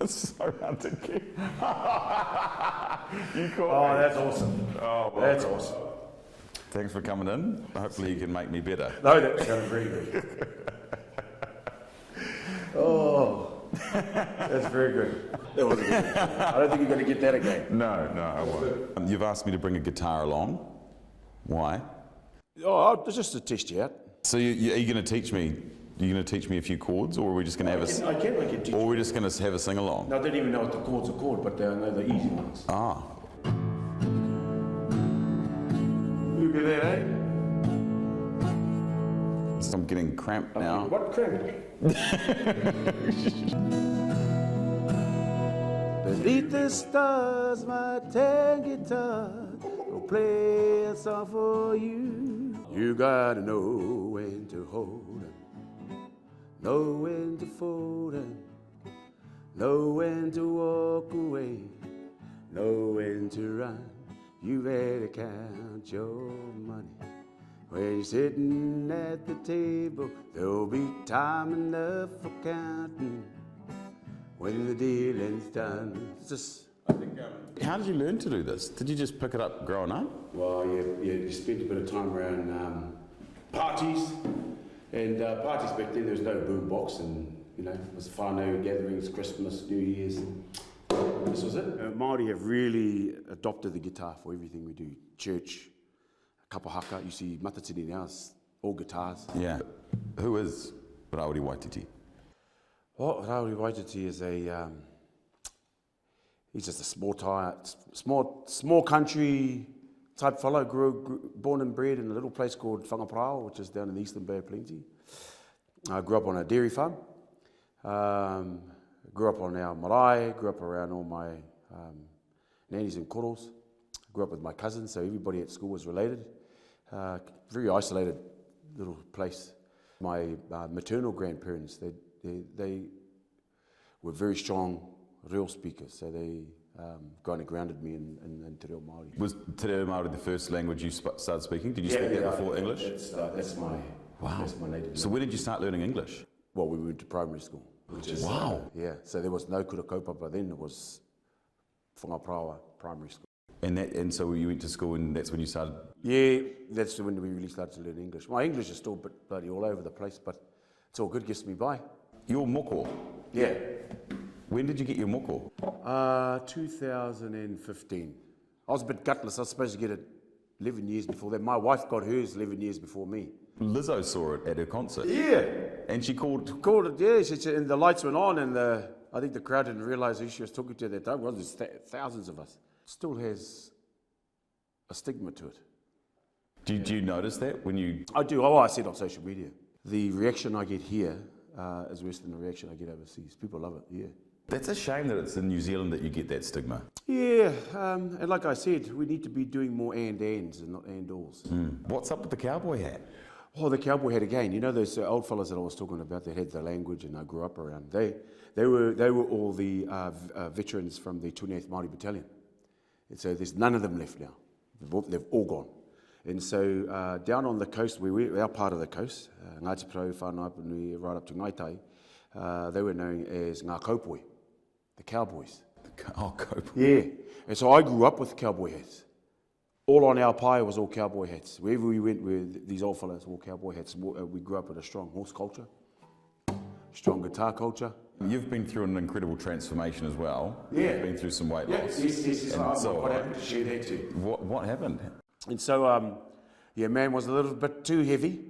It's so hard to keep. You caught Oh, me. that's awesome. Oh, well, That's awesome. thanks for coming in. Hopefully you can make me better. No, that sounds very good. Oh, that's very good. That was good. I don't think you're going to get that again. No, I won't. You've asked me to bring a guitar along. Why? Oh, just to test you out. So are you going to teach me? Are you going to teach me a few chords, or are we just going to have I can teach or you. we're just going to have a sing along? No, I don't even know what the chords are called, but I know the easy ones. Ah. Look at that, eh? So I'm getting cramped now. What cramp? Beneath the stars, my tan guitar will play a song for you. You gotta know when to hold 'em, know when to fold 'em, know when to walk away, know when to run. You better count your money. When you're sitting at the table, there'll be time enough for counting. When the dealing's done, it's just. How did you learn to do this? Did you just pick it up growing up? Well, you spent a bit of time around parties, and parties back then there was no boom box, and it was whānau gatherings, Christmas, New Year's, and this was it. Māori have really adopted the guitar for everything we do. Church, kapa haka, you see matatini now, it's all guitars. Yeah. Who is Rawiri Waititi? Well, Rawiri Waititi is he's just a small country type fellow, born and bred in a little place called Whangaparao, which is down in the Eastern Bay of Plenty. I grew up on a dairy farm, grew up on our marae, grew up around all my nannies and koros, grew up with my cousins, so everybody at school was related. Very isolated little place. My maternal grandparents, they were very strong reo speakers, so they kind of grounded me in Te Reo Māori. Was Te Reo Māori the first language you started speaking? Did you speak that before English? That's my native language. So when did you start learning English? Well, we went to primary school. Which is, yeah, so there was no kura kaupapa then, it was Whangaprawa primary school. And so you went to school and that's when you started? Yeah, that's when we really started to learn English. My English is still bloody all over the place, but it's all good, gets me by. Your moko? Yeah. When did you get your moko? 2015. I was a bit gutless. I was supposed to get it 11 years before that. My wife got hers 11 years before me. Lizzo saw it at her concert. Yeah. And she called it, yeah. And the lights went on, and I think the crowd didn't realise who she was talking to at that time. Well, there's thousands of us. It still has a stigma to it. Do you notice that when you... I do. Oh, I see it on social media. The reaction I get here is worse than the reaction I get overseas. People love it, yeah. That's a shame that it's in New Zealand that you get that stigma. Yeah, and like I said, we need to be doing more ands and not and-alls. What's up with the cowboy hat? Oh, the cowboy hat again. You know those old fellas that I was talking about that had the language and I grew up around? They were all the veterans from the 28th Māori Battalion. And so there's none of them left now. They've all gone. And so down on the coast, our part of the coast, Ngāti Parau, Whānau, right up to Ngaitai, they were known as Ngā Kaupoi, the cowboys. Oh, cowboy. Yeah. And so I grew up with cowboy hats. All on our pie was all cowboy hats. Wherever we went with these old fellas, all cowboy hats. We grew up with a strong horse culture, strong guitar culture. You've been through an incredible transformation as well. Yeah. You've been through some weight loss. Yes. So what happened to share that too? What happened? And so, man was a little bit too heavy.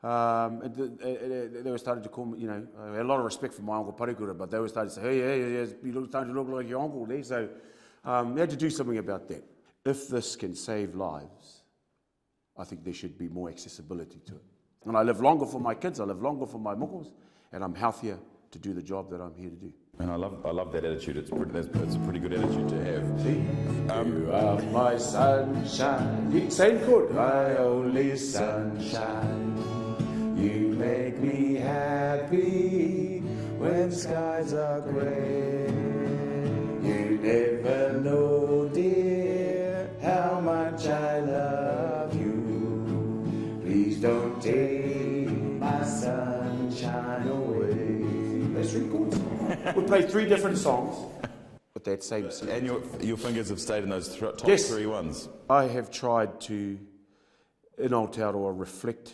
They were starting to call me, I had a lot of respect for my uncle Parikura, but they were starting to say, hey, you starting to look like your uncle there. So we had to do something about that. If this can save lives, I think there should be more accessibility to it. And I live longer for my kids, I live longer for my mokos, and I'm healthier to do the job that I'm here to do. And I love that attitude. It's a pretty good attitude to have. See? You are my sunshine. Same chord. My only sunshine. You make me happy when skies are grey. You never know, dear, how much I love you. Please don't take my sunshine away. That's 3 chords. We play 3 different songs with that same scene. And your fingers have stayed in those top Yes. 3 ones. I have tried to, in Aotearoa, reflect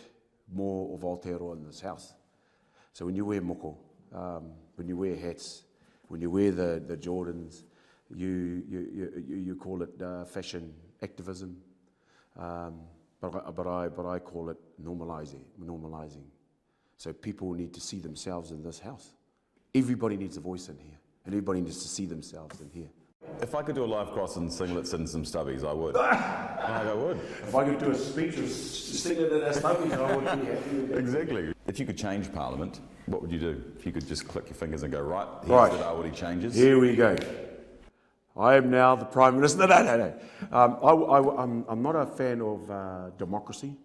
more of Aotearoa in this house. So when you wear moko, when you wear hats, when you wear the Jordans, you call it fashion activism, but I call it normalizing. So people need to see themselves in this house. Everybody needs a voice in here, and everybody needs to see themselves in here. If I could do a live cross and singlets and some stubbies, I would. I would. If I could do a speech and sing it in a stubbies, I would be happy with that. Exactly. If you could change Parliament, what would you do? If you could just click your fingers and go, right, here's Right. the Rawiri changes. Here we go. I am now the Prime Minister. No. I'm not a fan of democracy,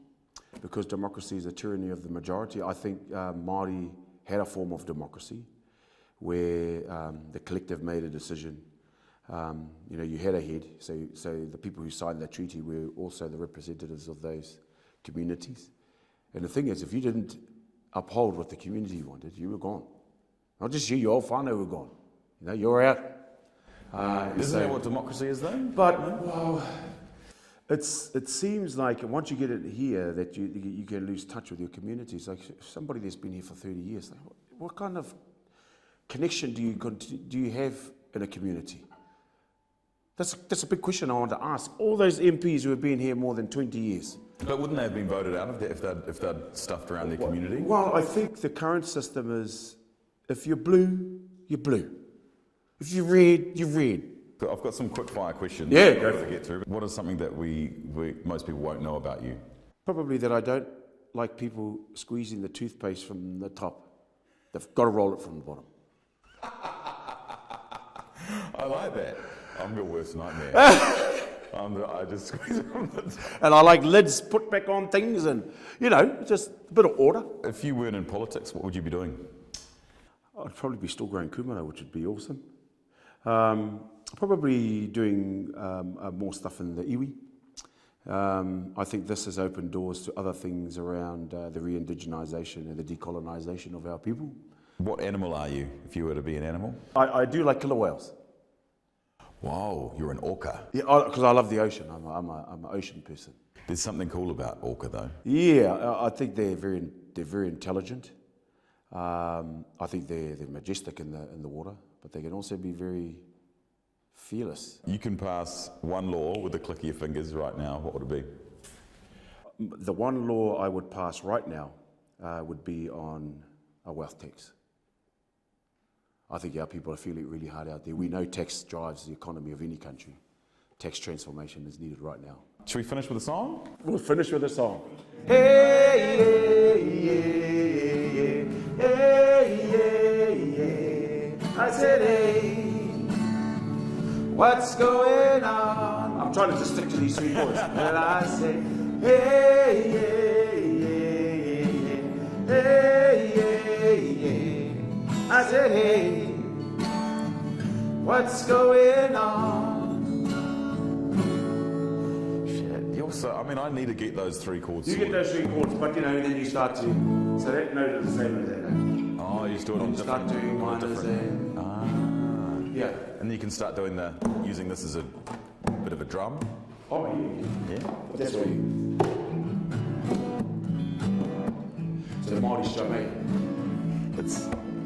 because democracy is a tyranny of the majority. I think Māori had a form of democracy where the collective made a decision. You had a head, so the people who signed that treaty were also the representatives of those communities. And the thing is, if you didn't uphold what the community wanted, you were gone. Not just you, your whole whānau were gone. You're out. Isn't that what democracy is, though? But, well, it seems like once you get it here that you can lose touch with your communities. Like somebody that's been here for 30 years, like, what kind of connection do you have in a community? That's a big question I want to ask all those MPs who have been here more than 20 years. But wouldn't they have been voted out if they'd stuffed around their community? Well, I think the current system is, if you're blue, you're blue. If you're red, you're red. I've got some quick fire questions. Yeah, go for to get through. What is something that most people won't know about you? Probably that I don't like people squeezing the toothpaste from the top. They've got to roll it from the bottom. I like that. I'm your worst nightmare. I just squeeze it from the top. And I like lids put back on things and, just a bit of order. If you weren't in politics, what would you be doing? I'd probably be still growing kumara, which would be awesome. Probably doing more stuff in the iwi. I think this has opened doors to other things around the re-indigenisation and the decolonisation of our people. What animal are you, if you were to be an animal? I do like killer whales. Wow, you're an orca. Yeah, because I love the ocean. I'm an ocean person. There's something cool about orca, though. Yeah, I think they're very intelligent. I think they're majestic in the water, but they can also be very fearless. You can pass one law with the click of your fingers right now. What would it be? The one law I would pass right now would be on a wealth tax. I think our people are feeling really hard out there. We know tax drives the economy of any country. Tax transformation is needed right now. Should we finish with a song? We'll finish with a song. Hey, yeah, hey, yeah. I said, hey, what's going on? I'm trying to just stick to these 3 chords. And I said, hey, yeah, hey, yeah. I said, hey, what's going on? I need to get those 3 chords. You get those 3 chords, but then you start to. So that note is the same as that note. Oh, you do it on start doing minors and. Yeah. And then you can start using this as a bit of a drum. Oh, yeah. Yeah. But that's what you. So the Māori strum, eh?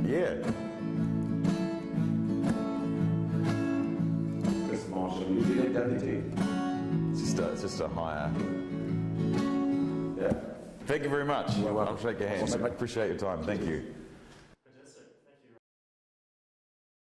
Yeah. That's the Māori strum. You do that down there too. It's just a higher. Yeah. Thank you very much. You're welcome. I'll shake your hand. Awesome. I appreciate your time. Thank you.